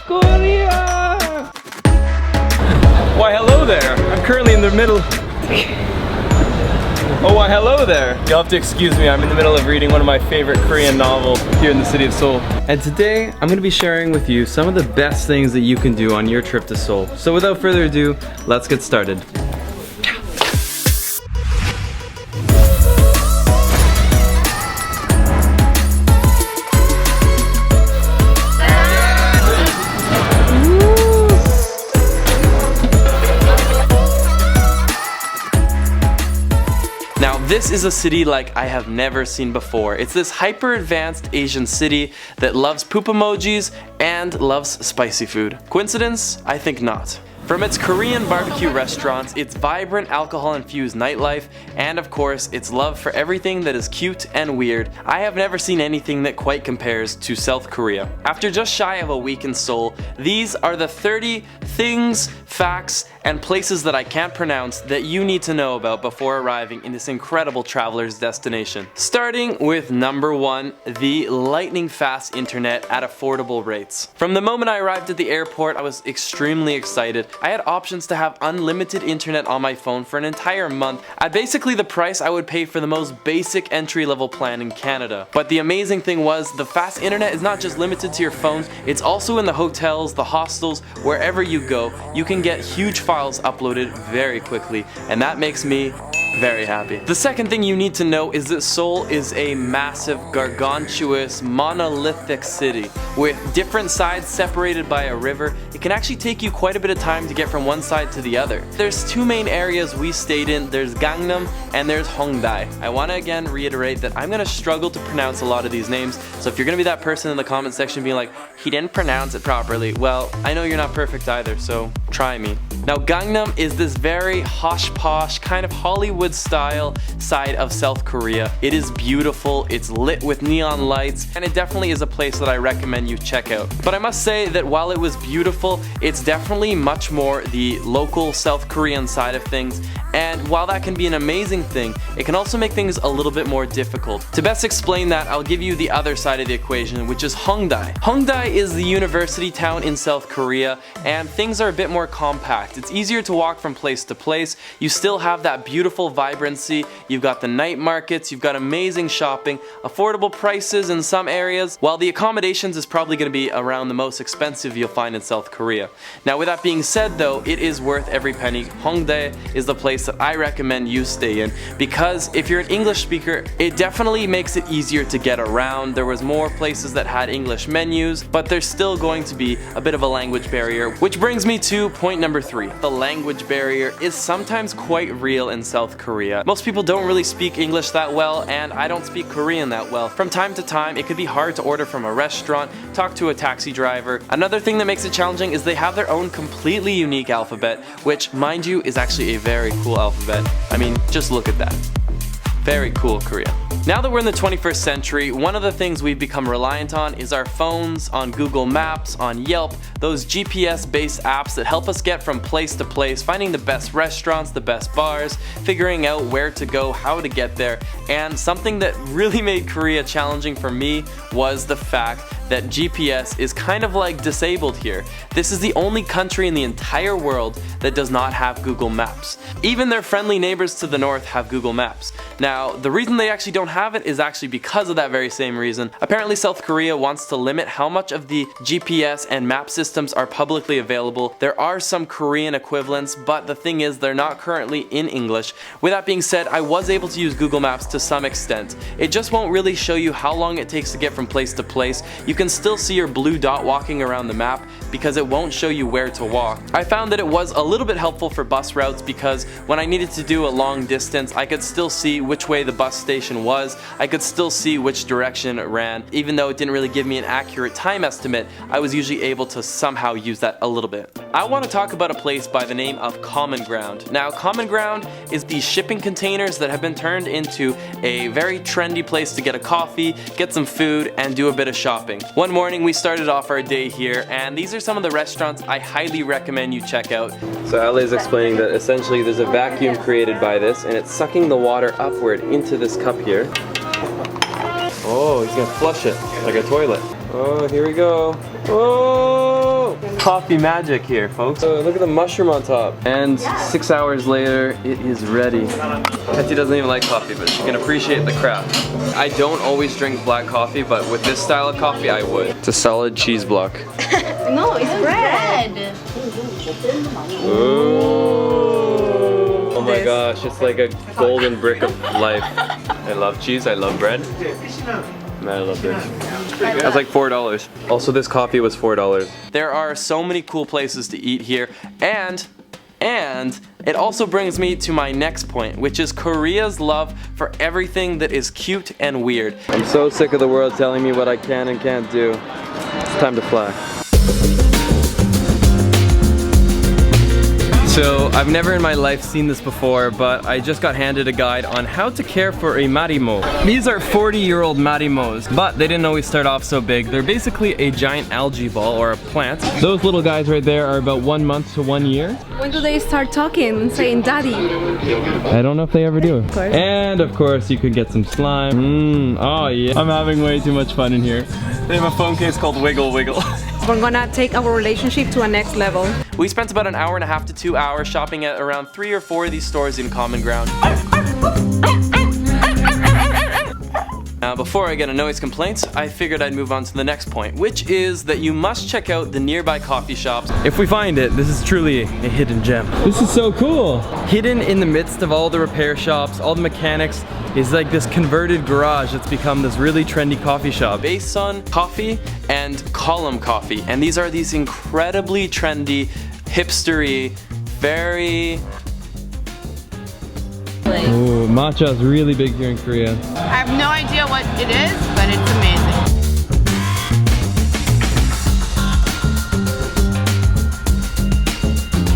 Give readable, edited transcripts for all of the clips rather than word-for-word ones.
Korea! Why hello there, I'm currently in the middle. Oh, why hello there. You'll have to excuse me, I'm in the middle of reading one of my favorite Korean novels here in the city of Seoul. And today, I'm gonna be sharing with you some of the best things that you can do on your trip to Seoul. So without further ado, let's get started. This is a city like I have never seen before. It's this hyper-advanced Asian city that loves poop emojis and loves spicy food. Coincidence? I think not. From its Korean barbecue restaurants, its vibrant alcohol-infused nightlife, and of course, its love for everything that is cute and weird, I have never seen anything that quite compares to South Korea. After just shy of a week in Seoul, these are the 30 things, facts, and places that I can't pronounce that you need to know about before arriving in this incredible traveler's destination. Starting with number 1, the lightning fast internet at affordable rates. From the moment I arrived at the airport, I was extremely excited. I had options to have unlimited internet on my phone for an entire month at basically the price I would pay for the most basic entry-level plan in Canada. But the amazing thing was, the fast internet is not just limited to your phone, it's also in the hotels, the hostels, wherever you go. You can get huge files uploaded very quickly, and that makes me very happy. The second thing you need to know is that Seoul is a massive, gargantuous, monolithic city with different sides separated by a river. It can actually take you quite a bit of time to get from one side to the other. There's two main areas we stayed in. There's Gangnam and there's Hongdae. I want to again reiterate that I'm going to struggle to pronounce a lot of these names, so if you're going to be that person in the comment section being like, he didn't pronounce it properly, well, I know you're not perfect either, so try me. Now, Gangnam is this very hosh-posh, kind of Hollywood style side of South Korea. It is beautiful, it's lit with neon lights, and it definitely is a place that I recommend you check out. But I must say that while it was beautiful, it's definitely much more the local South Korean side of things, and while that can be an amazing thing, it can also make things a little bit more difficult. To best explain that, I'll give you the other side of the equation, which is Hongdae. Hongdae is the university town in South Korea, and things are a bit more compact. It's easier to walk from place to place. You still have that beautiful vibrancy. You've got the night markets, you've got amazing shopping, affordable prices in some areas, while the accommodations is probably going to be around the most expensive you'll find in South Korea. Now, with that being said though, it is worth every penny. Hongdae is the place that I recommend you stay in, because if you're an English speaker, it definitely makes it easier to get around. There was more places that had English menus, but there's still going to be a bit of a language barrier, which brings me to point number 3. The language barrier is sometimes quite real in South Korea. Most people don't really speak English that well, and I don't speak Korean that well. From time to time, it could be hard to order from a restaurant, talk to a taxi driver. Another thing that makes it challenging is they have their own completely unique alphabet, which, mind you, is actually a very cool alphabet. I mean, just look at that. Very cool, Korea. Now that we're in the 21st century, one of the things we've become reliant on is our phones, on Google Maps, on Yelp, those GPS-based apps that help us get from place to place, finding the best restaurants, the best bars, figuring out where to go, how to get there. And something that really made Korea challenging for me was the fact that GPS is kind of like disabled here. This is the only country in the entire world that does not have Google Maps. Even their friendly neighbors to the north have Google Maps. Now, the reason they actually don't have it is actually because of that very same reason. Apparently, South Korea wants to limit how much of the GPS and map systems are publicly available. There are some Korean equivalents, but the thing is, they're not currently in English. With that being said, I was able to use Google Maps to some extent. It just won't really show you how long it takes to get from place to place. You can still see your blue dot walking around the map because it won't show you where to walk. I found that it was a little bit helpful for bus routes because when I needed to do a long distance, I could still see which way the bus station was. I could still see which direction it ran. Even though it didn't really give me an accurate time estimate, I was usually able to somehow use that a little bit. I want to talk about a place by the name of Common Ground. Now, Common Ground is these shipping containers that have been turned into a very trendy place to get a coffee, get some food, and do a bit of shopping. One morning we started off our day here, and these are some of the restaurants I highly recommend you check out. So Ale is explaining that essentially there's a vacuum created by this, and it's sucking the water upward into this cup here. Oh, he's gonna flush it like a toilet. Oh, here we go. Oh! coffee magic here, folks. Oh, look at the mushroom on top. And 6 hours later, it is ready. Hetty doesn't even like coffee, but she can appreciate the craft. I don't always drink black coffee, but with this style of coffee, I would. It's a solid cheese block. No, it's bread. Ooh. Oh my gosh, it's like a golden brick of life. I love cheese, I love bread. Man, I love this. That's like $4. Also, this coffee was $4. There are so many cool places to eat here, and it also brings me to my next point, which is Korea's love for everything that is cute and weird. I'm so sick of the world telling me what I can and can't do. It's time to fly. So, I've never in my life seen this before, but I just got handed a guide on how to care for a marimo. These are 40-year-old marimos, but they didn't always start off so big. They're basically a giant algae ball or a plant. Those little guys right there are about 1 month to 1 year. When do they start talking and saying daddy? I don't know if they ever do. Of course. And of course you could get some slime. Oh yeah. I'm having way too much fun in here. They have a phone case called Wiggle Wiggle. We're gonna take our relationship to a next level. We spent about an hour and a half to 2 hours shopping at around 3 or 4 of these stores in Common Ground. Now, before I get a noise complaint, I figured I'd move on to the next point, which is that you must check out the nearby coffee shops. If we find it, this is truly a hidden gem. This is so cool! Hidden in the midst of all the repair shops, all the mechanics, is like this converted garage that's become this really trendy coffee shop. Based on coffee and column coffee. And these are these incredibly trendy, hipstery, very... Ooh, matcha is really big here in Korea. I have no idea what it is, but it's amazing.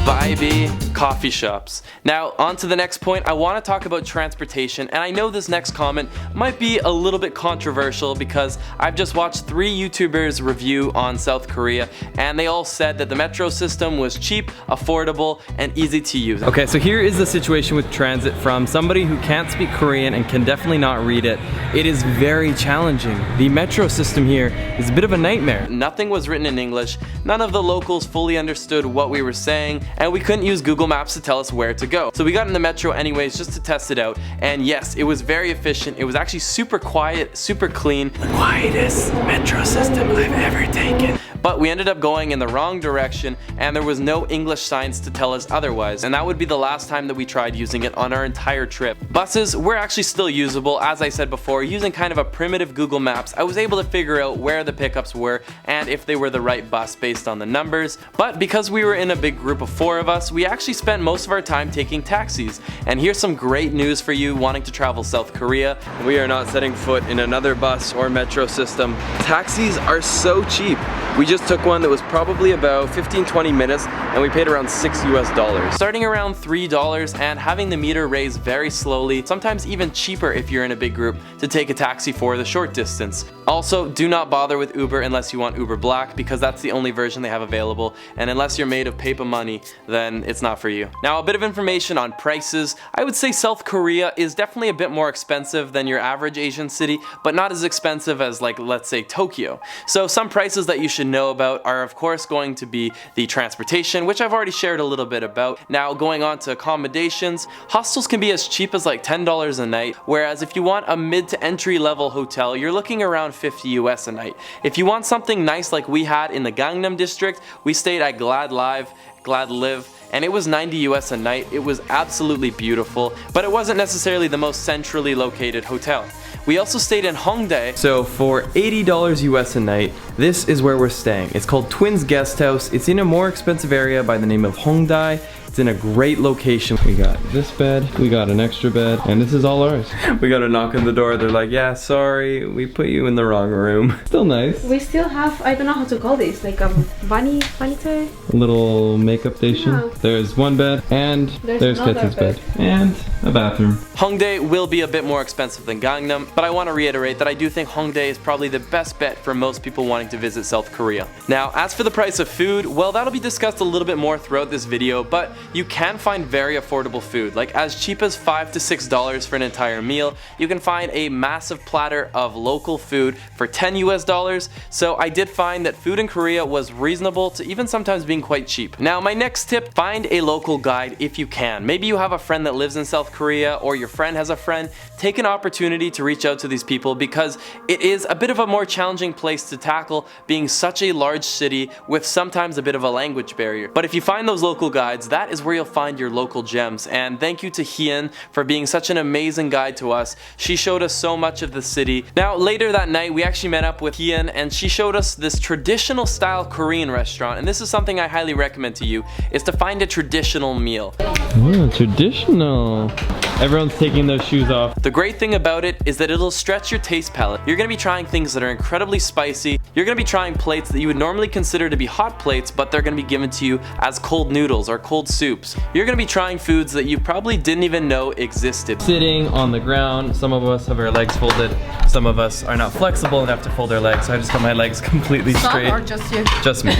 Vibey coffee shops. Now, on to the next point. I want to talk about transportation, and I know this next comment might be a little bit controversial because I've just watched 3 YouTubers review on South Korea, and they all said that the metro system was cheap, affordable, and easy to use. Okay, so here is the situation with transit from somebody who can't speak Korean and can definitely not read it. It is very challenging. The metro system here is a bit of a nightmare. Nothing was written in English, none of the locals fully understood what we were saying, and we couldn't use Google Maps to tell us where to go. So we got in the metro anyways just to test it out, and yes, it was very efficient. It was actually super quiet, super clean. The quietest metro system I've ever taken. But we ended up going in the wrong direction, and there was no English signs to tell us otherwise, and that would be the last time that we tried using it on our entire trip. Buses were actually still usable. As I said before, using kind of a primitive Google Maps, I was able to figure out where the pickups were and if they were the right bus based on the numbers. But because we were in a big group of 4 of us, we actually spent most of our time taking taxis. And here's some great news for you wanting to travel South Korea. We are not setting foot in another bus or metro system. Taxis are so cheap. We just took one that was probably about 15-20 minutes, and we paid around $6 US. Starting around $3 and having the meter raise very slowly, sometimes even cheaper if you're in a big group to take a taxi for the short distance. Also, do not bother with Uber unless you want Uber Black, because that's the only version they have available, and unless you're made of paper money, then it's not for you. Now, a bit of information on prices. I would say South Korea is definitely a bit more expensive than your average Asian city, but not as expensive as, like, let's say Tokyo. So some prices that you should know about are of course going to be the transportation, which I've already shared a little bit about. Now, going on to accommodations, hostels can be as cheap as like $10 a night, whereas if you want a mid to entry level hotel, you're looking around $50 US a night. If you want something nice like we had in the Gangnam district, we stayed at Glad Live, and it was $90 US a night. It was absolutely beautiful, but it wasn't necessarily the most centrally located hotel. We also stayed in Hongdae. So for $80 US a night, this is where we're staying. It's called Twins Guest House. It's in a more expensive area by the name of Hongdae. It's in a great location. We got this bed, we got an extra bed, and this is all ours. We got a knock on the door. They're like, yeah, sorry, we put you in the wrong room. Still nice. We still have, I don't know how to call this, like a vanity? A little makeup station. Yeah. There's one bed, and there's Ketsy's bed. And a bathroom. Hongdae will be a bit more expensive than Gangnam, but I want to reiterate that I do think Hongdae is probably the best bet for most people wanting to visit South Korea. Now, as for the price of food, well, that'll be discussed a little bit more throughout this video, but you can find very affordable food, like as cheap as $5 to $6 for an entire meal. You can find a massive platter of local food for $10 US. So I did find that food in Korea was reasonable to even sometimes being quite cheap. Now my next tip, find a local guide if you can. Maybe you have a friend that lives in South Korea, or your friend has a friend. Take an opportunity to reach out to these people, because it is a bit of a more challenging place to tackle, being such a large city with sometimes a bit of a language barrier. But if you find those local guides, that is where you'll find your local gems. And thank you to Hien for being such an amazing guide to us. She showed us so much of the city. Now later that night we actually met up with Hien, and she showed us this traditional style Korean restaurant, and this is something I highly recommend to you, is to find a traditional meal. Ooh, traditional. Everyone's taking those shoes off. The great thing about it is that it'll stretch your taste palette. You're gonna be trying things that are incredibly spicy. You're gonna be trying plates that you would normally consider to be hot plates, but they're gonna be given to you as cold noodles or cold soups. You're gonna be trying foods that you probably didn't even know existed. Sitting on the ground, some of us have our legs folded, some of us are not flexible enough to fold their legs, so I just got my legs completely straight. Or just you? Just me.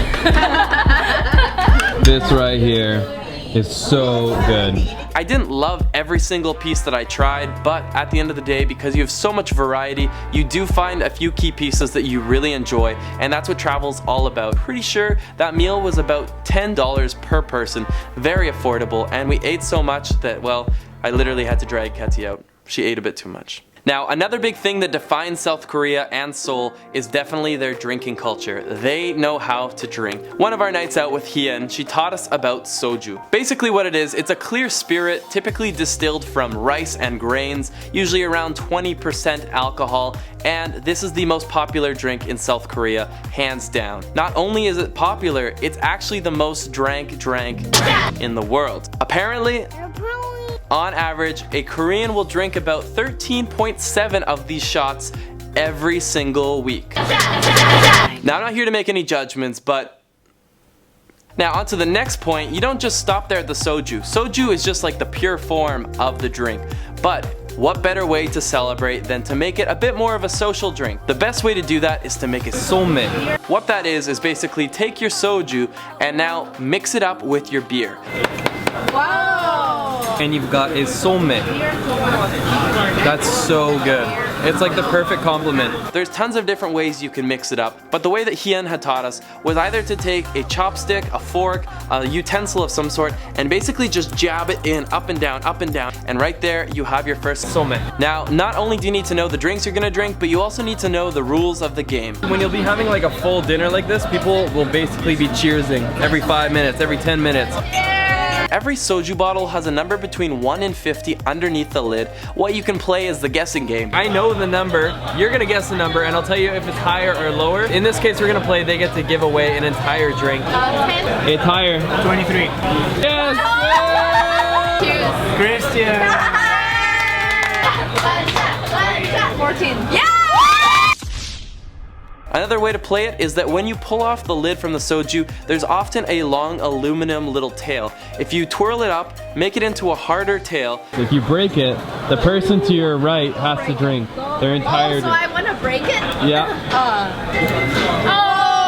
This right here is so good. I didn't love every single piece that I tried, but at the end of the day, because you have so much variety, you do find a few key pieces that you really enjoy, and that's what travel's all about. Pretty sure that meal was about $10 per person, very affordable, and we ate so much that, well, I literally had to drag Katie out. She ate a bit too much. Now, another big thing that defines South Korea and Seoul is definitely their drinking culture. They know how to drink. One of our nights out with Hien, she taught us about Soju. Basically what it is, it's a clear spirit typically distilled from rice and grains, usually around 20% alcohol, and this is the most popular drink in South Korea, hands down. Not only is it popular, it's actually the most drank in the world. Apparently, on average, a Korean will drink about 13.7 of these shots every single week. Now, I'm not here to make any judgments, but now on to the next point. You don't just stop there at the soju. Soju is just like the pure form of the drink, but what better way to celebrate than to make it a bit more of a social drink? The best way to do that is to make it somme. What that is basically take your soju and now mix it up with your beer. Wow! And you've got a somme. That's so good. It's like the perfect complement. There's tons of different ways you can mix it up, but the way that Hien had taught us was either to take a chopstick, a fork, a utensil of some sort, and basically just jab it in up and down, and right there you have your first somme. Now, not only do you need to know the drinks you're gonna drink, but you also need to know the rules of the game. When you'll be having like a full dinner like this, people will basically be cheersing every 5 minutes, every 10 minutes. Every soju bottle has a number between 1 and 50 underneath the lid. What you can play is the guessing game. I know the number, you're gonna guess the number, and I'll tell you if it's higher or lower. In this case, we're gonna play, they get to give away an entire drink. 10. It's higher. 23. Yes! Cheers. Christian. 14. Yeah! Another way to play it is that when you pull off the lid from the soju, there's often a long aluminum little tail. If you twirl it up, make it into a harder tail. If you break it, the person to your right has to drink their entire So I want to break it? Yeah.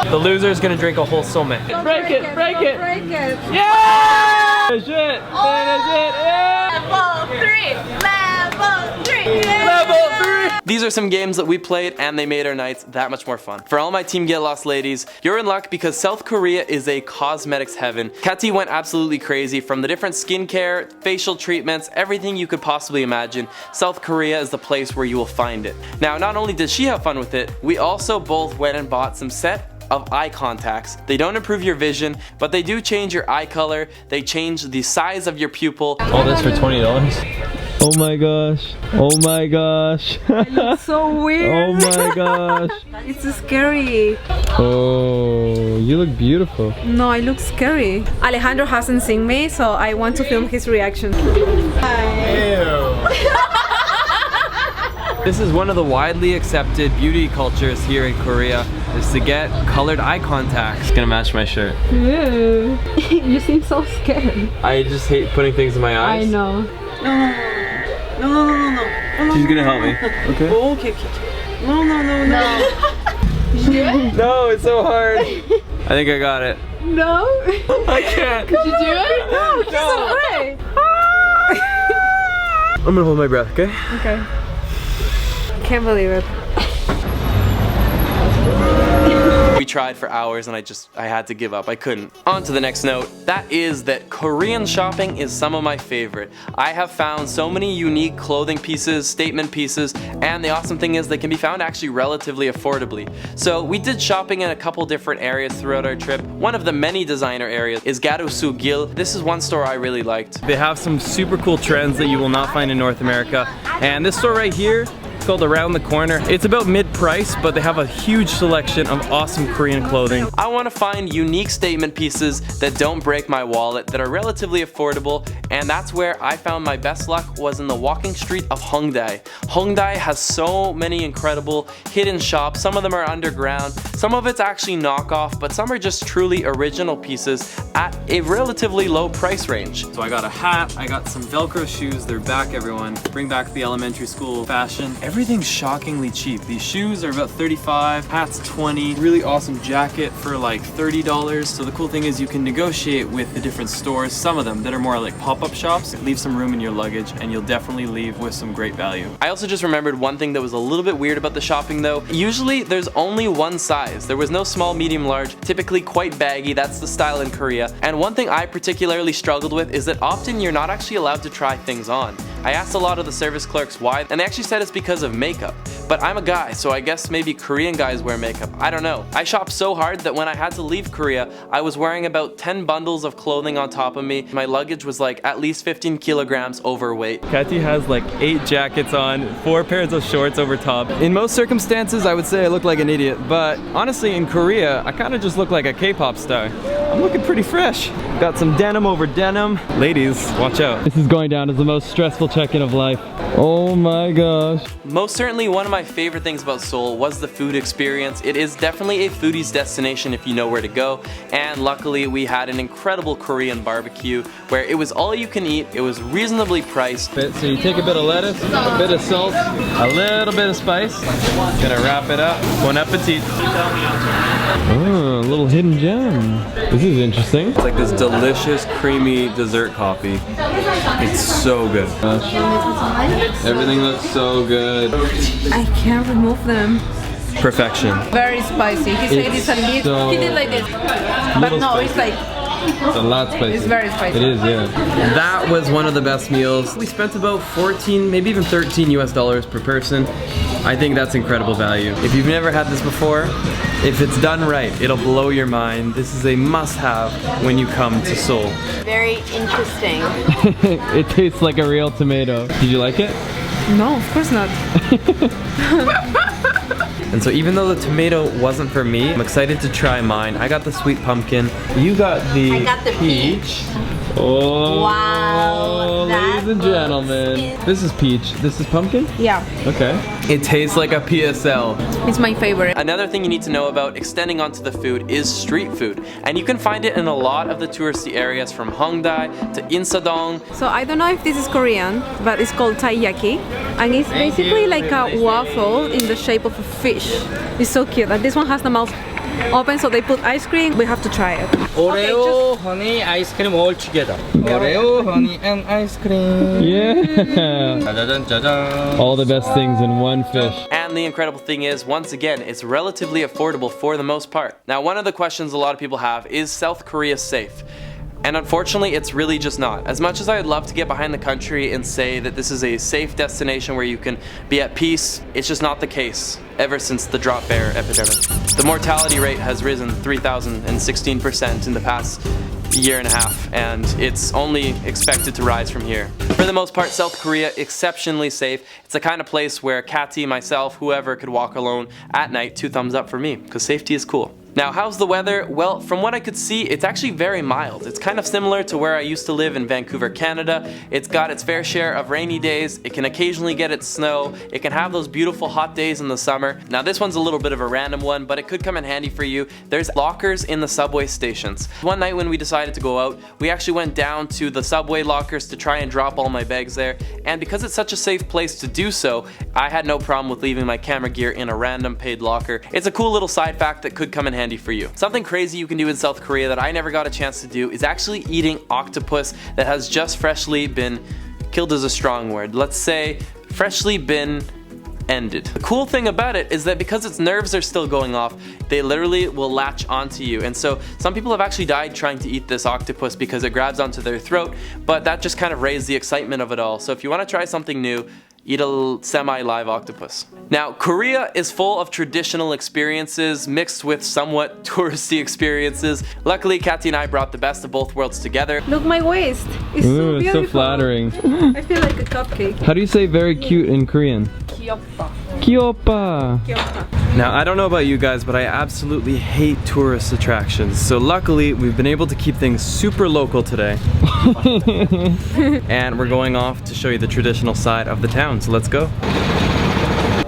Oh! The loser is gonna drink a whole somme. Break it! Break it. Yeah! Finish it! Finish it! Yeah! Level 3! Level 3! Level 3! These are some games that we played, and they made our nights that much more fun. For all my Team Get Lost ladies, you're in luck because South Korea is a cosmetics heaven. Katie went absolutely crazy from the different skincare, facial treatments, everything you could possibly imagine. South Korea is the place where you will find it. Now, not only did she have fun with it, we also both went and bought some set of eye contacts. They don't improve your vision, but they do change your eye color. They change the size of your pupil. All this for $20? Oh my gosh. Oh my gosh. So weird. Oh my gosh. It's scary. Oh, you look beautiful. No, I look scary. Alejandro hasn't seen me, so I want to film his reaction. This is one of the widely accepted beauty cultures here in Korea, is to get colored eye contacts. It's gonna match my shirt. Ew. You seem so scared. I just hate putting things in my eyes. I know. No. She's gonna help me. Okay. Okay. No. Did you do it? No, it's so hard. I think I got it. No. I can't. Did you do it? No, he's afraid. I'm gonna hold my breath, okay? Okay. Can't believe it. We tried for hours and I had to give up. I couldn't. On to the next note. That is that Korean shopping is some of my favorite. I have found so many unique clothing pieces, statement pieces, and the awesome thing is they can be found actually relatively affordably. So we did shopping in a couple different areas throughout our trip. One of the many designer areas is Garusu-gil. This is one store I really liked. They have some super cool trends that you will not find in North America. And this store right here, it's called Around the Corner. It's about mid-price, but they have a huge selection of awesome Korean clothing. I want to find unique statement pieces that don't break my wallet, that are relatively affordable, and that's where I found my best luck was in the walking street of Hongdae. Hongdae has so many incredible hidden shops. Some of them are underground, some of it's actually knockoff, but some are just truly original pieces at a relatively low price range. So I got a hat, I got some Velcro shoes, they're back everyone. Bring back the elementary school fashion. Everything's shockingly cheap. These shoes are about 35, hats 20, really awesome jacket for like $30. So the cool thing is you can negotiate with the different stores, some of them that are more like pop-up shops. Leave some room in your luggage and you'll definitely leave with some great value. I also just remembered one thing that was a little bit weird about the shopping though. Usually there's only one size. There was no small, medium, large, typically quite baggy. That's the style in Korea. And one thing I particularly struggled with is that often you're not actually allowed to try things on. I asked a lot of the service clerks why, and they actually said it's because of makeup. But I'm a guy, so I guess maybe Korean guys wear makeup. I don't know. I shopped so hard that when I had to leave Korea, I was wearing about 10 bundles of clothing on top of me. My luggage was like at least 15 kilograms overweight. Katy has like 8 jackets on, 4 pairs of shorts over top. In most circumstances, I would say I look like an idiot, but honestly in Korea, I kind of just look like a K-pop star. I'm looking pretty fresh. Got some denim over denim. Ladies, watch out. This is going down as the most stressful check-in of life. Oh my gosh. Most certainly one of my favorite things about Seoul was the food experience. It is definitely a foodie's destination if you know where to go, and luckily we had an incredible Korean barbecue where it was all you can eat, it was reasonably priced. So you take a bit of lettuce, a bit of salt, a little bit of spice. Gonna wrap it up. Bon appetit. Oh, a little hidden gem. This is interesting. It's like this delicious creamy dessert coffee. It's so good. Everything looks so good. I can't remove them. Perfection. Very spicy. He said it's a little. so He did like this, but no, spicy. it's like. It's a lot spicy. It's very spicy. It is, yeah. That was one of the best meals. We spent about 14, maybe even 13 US dollars per person. I think that's incredible value. If you've never had this before, if it's done right, it'll blow your mind. This is a must-have when you come to Seoul. Very interesting. It tastes like a real tomato. Did you like it? No, of course not. And so even though the tomato wasn't for me, I'm excited to try mine. I got the sweet pumpkin. You got the I got the peach. Oh, Wow, ladies and that gentlemen. looks- This is peach. This is pumpkin? Yeah, Okay. It tastes like a PSL. it's my favorite. Another thing you need to know about extending onto the food is street food, and you can find it in a lot of the touristy areas from Hongdae to Insadong. So I don't know if this is Korean, but it's called taiyaki, and it's basically like a waffle in the shape of a fish. It's so cute. And this one has the mouth open, so they put ice cream. We have to try it. Oreo, honey, ice cream all together. Oreo, honey, and ice cream. Yeah. 짜자잔. All the best things in one fish. And the incredible thing is, once again, it's relatively affordable for the most part. Now, one of the questions a lot of people have is South Korea safe? And unfortunately, it's really just not. As much as I'd love to get behind the country and say that this is a safe destination where you can be at peace, it's just not the case ever since the drop bear epidemic. The mortality rate has risen 3,016% in the past year and a half, and it's only expected to rise from here. For the most part, South Korea, exceptionally safe. It's the kind of place where Katy, myself, whoever could walk alone at night. 2 thumbs up for me, because safety is cool. Now, how's the weather? Well, from what I could see, it's actually very mild. It's kind of similar to where I used to live in Vancouver, Canada. It's got its fair share of rainy days. It can occasionally get its snow. It can have those beautiful hot days in the summer. Now, this one's a little bit of a random one, but it could come in handy for you. There's lockers in the subway stations. One night when we decided to go out, we actually went down to the subway lockers to try and drop all my bags there. And because it's such a safe place to do so, I had no problem with leaving my camera gear in a random paid locker. It's a cool little side fact that could come in handy handy for you. Something crazy you can do in South Korea that I never got a chance to do is actually eating octopus that has just freshly been killed is a strong word. Let's say freshly been ended. The cool thing about it is that because its nerves are still going off, they literally will latch onto you. And so some people have actually died trying to eat this octopus because it grabs onto their throat, but that just kind of raised the excitement of it all. So if you want to try something new, eat a semi-live octopus. Now, Korea is full of traditional experiences mixed with somewhat touristy experiences. Luckily, Kathy and I brought the best of both worlds together. Look, my waist. It's Ooh, so it's beautiful. so flattering. I feel like a cupcake. How do you say very cute in Korean? 귀엽다. Kyoppa. Now, I don't know about you guys, but I absolutely hate tourist attractions. So luckily, we've been able to keep things super local today. And we're going off to show you the traditional side of the town, so let's go.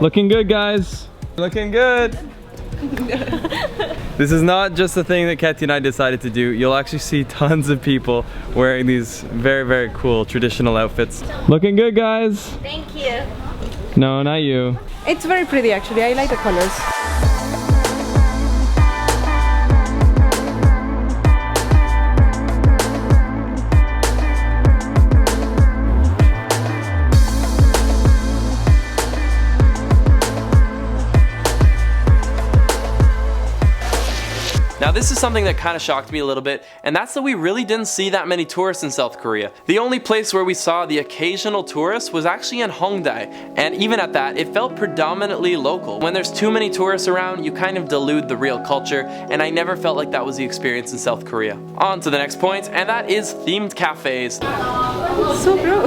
Looking good, guys. Looking good. This is not just a thing that Kathy and I decided to do. You'll actually see tons of people wearing these very, very cool traditional outfits. Looking good, guys. Thank you. No, not you. It's very pretty actually. I like the colors. Now this is something that kind of shocked me a little bit, and that's that we really didn't see that many tourists in South Korea. The only place where we saw the occasional tourist was actually in Hongdae, and even at that, it felt predominantly local. When there's too many tourists around, you kind of dilute the real culture, and I never felt like that was the experience in South Korea. On to the next point, and that is themed cafes. So bro.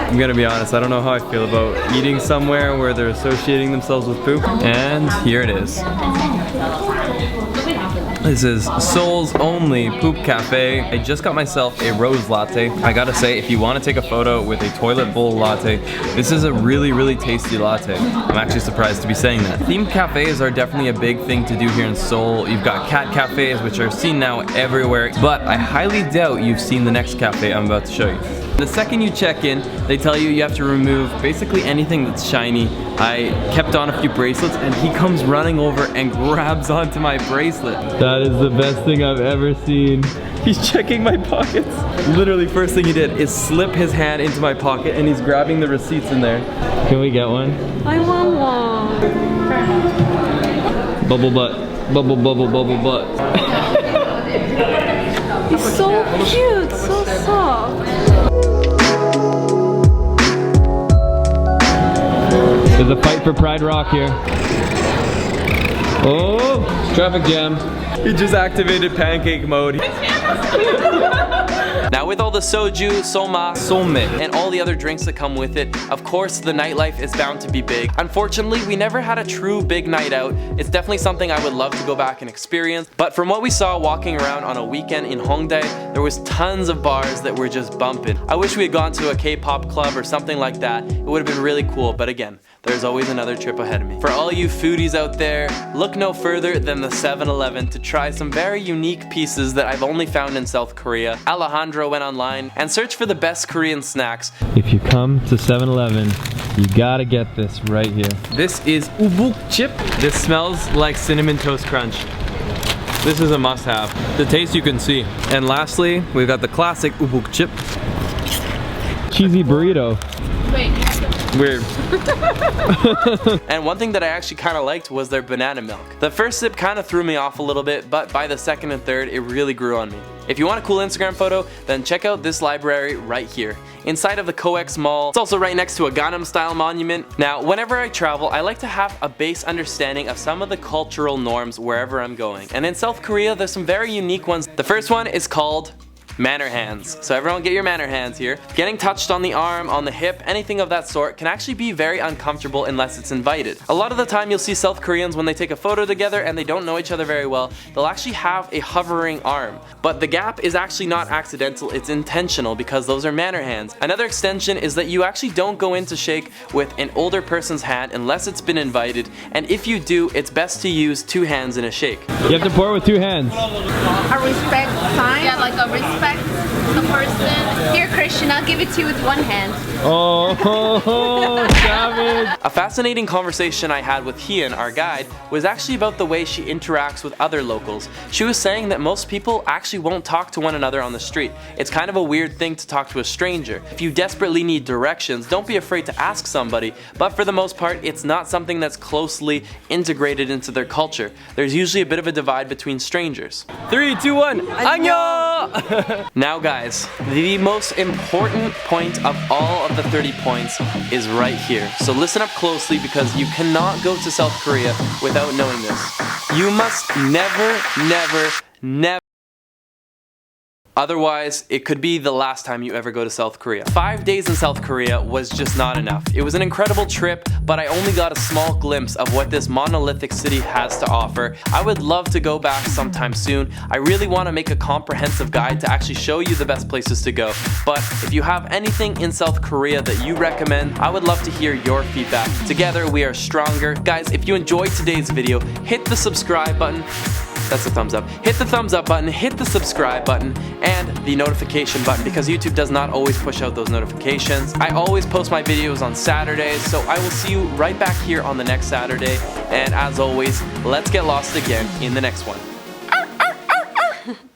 I'm gonna be honest, I don't know how I feel about eating somewhere where they're associating themselves with poop. And here it is. This is Seoul's only poop cafe. I just got myself a rose latte. I gotta say, if you want to take a photo with a toilet bowl latte, this is a really, really tasty latte. I'm actually surprised to be saying that. Themed cafes are definitely a big thing to do here in Seoul. You've got cat cafes, which are seen now everywhere, but I highly doubt you've seen the next cafe I'm about to show you. The second you check in, they tell you you have to remove basically anything that's shiny. I kept on a few bracelets and he comes running over and grabs onto my bracelet. That is the best thing I've ever seen. He's checking my pockets. Literally first thing he did is slip his hand into my pocket and he's grabbing the receipts in there. Can we get one? I want one. Bubble butt. Bubble, bubble, bubble butt. It's so cute, so soft. There's a fight for Pride Rock here. Oh, traffic jam. He just activated pancake mode. Now with all the soju, soma, somme, and all the other drinks that come with it, of course the nightlife is bound to be big. Unfortunately, we never had a true big night out. It's definitely something I would love to go back and experience, but from what we saw walking around on a weekend in Hongdae, there was tons of bars that were just bumping. I wish we had gone to a K-pop club or something like that. It would have been really cool, but again, there's always another trip ahead of me. For all you foodies out there, look no further than the 7-Eleven to try some very unique pieces that I've only found in South Korea. Alejandro went online and searched for the best Korean snacks. If you come to 7-Eleven, you gotta get this right here. This is ubuk chip. This smells like Cinnamon Toast Crunch. This is a must-have. The taste you can see. And lastly, we've got the classic ubuk chip. Cheesy burrito. Weird. And one thing that I actually kind of liked was their banana milk. The first sip kind of threw me off a little bit, but by the second and third, it really grew on me. If you want a cool Instagram photo, then check out this library right here. Inside of the COEX Mall. It's also right next to a Gangnam style monument. Now, whenever I travel, I like to have a base understanding of some of the cultural norms wherever I'm going. And in South Korea, there's some very unique ones. The first one is called manner hands. So everyone get your manner hands here. Getting touched on the arm, on the hip, anything of that sort can actually be very uncomfortable unless it's invited. A lot of the time you'll see South Koreans when they take a photo together and they don't know each other very well, they'll actually have a hovering arm. But the gap is actually not accidental, it's intentional because those are manner hands. Another extension is that you actually don't go in to shake with an older person's hand unless it's been invited, and if you do, it's best to use 2 hands in a shake. You have to pour it with 2 hands. A respect sign? Yeah, like a respect respect the person. Here, Christian, I'll give it to you with one hand. Oh, savage. A fascinating conversation I had with Hien, our guide, was actually about the way she interacts with other locals. She was saying that most people actually won't talk to one another on the street. It's kind of a weird thing to talk to a stranger. If you desperately need directions, don't be afraid to ask somebody, but for the most part, it's not something that's closely integrated into their culture. There's usually a bit of a divide between strangers. 3, 2, 1. Annyeong! Now guys, the most important point of all of the 30 points is right here. So listen up closely because you cannot go to South Korea without knowing this. You must never otherwise, it could be the last time you ever go to South Korea. 5 days in South Korea was just not enough. It was an incredible trip, but I only got a small glimpse of what this monolithic city has to offer. I would love to go back sometime soon. I really want to make a comprehensive guide to actually show you the best places to go. But if you have anything in South Korea that you recommend, I would love to hear your feedback. Together, we are stronger. Guys, if you enjoyed today's video, hit the subscribe button. That's a thumbs up. Hit the thumbs up button, hit the subscribe button, and the notification button because YouTube does not always push out those notifications. I always post my videos on Saturdays, so I will see you right back here on the next Saturday. And as always, let's get lost again in the next one.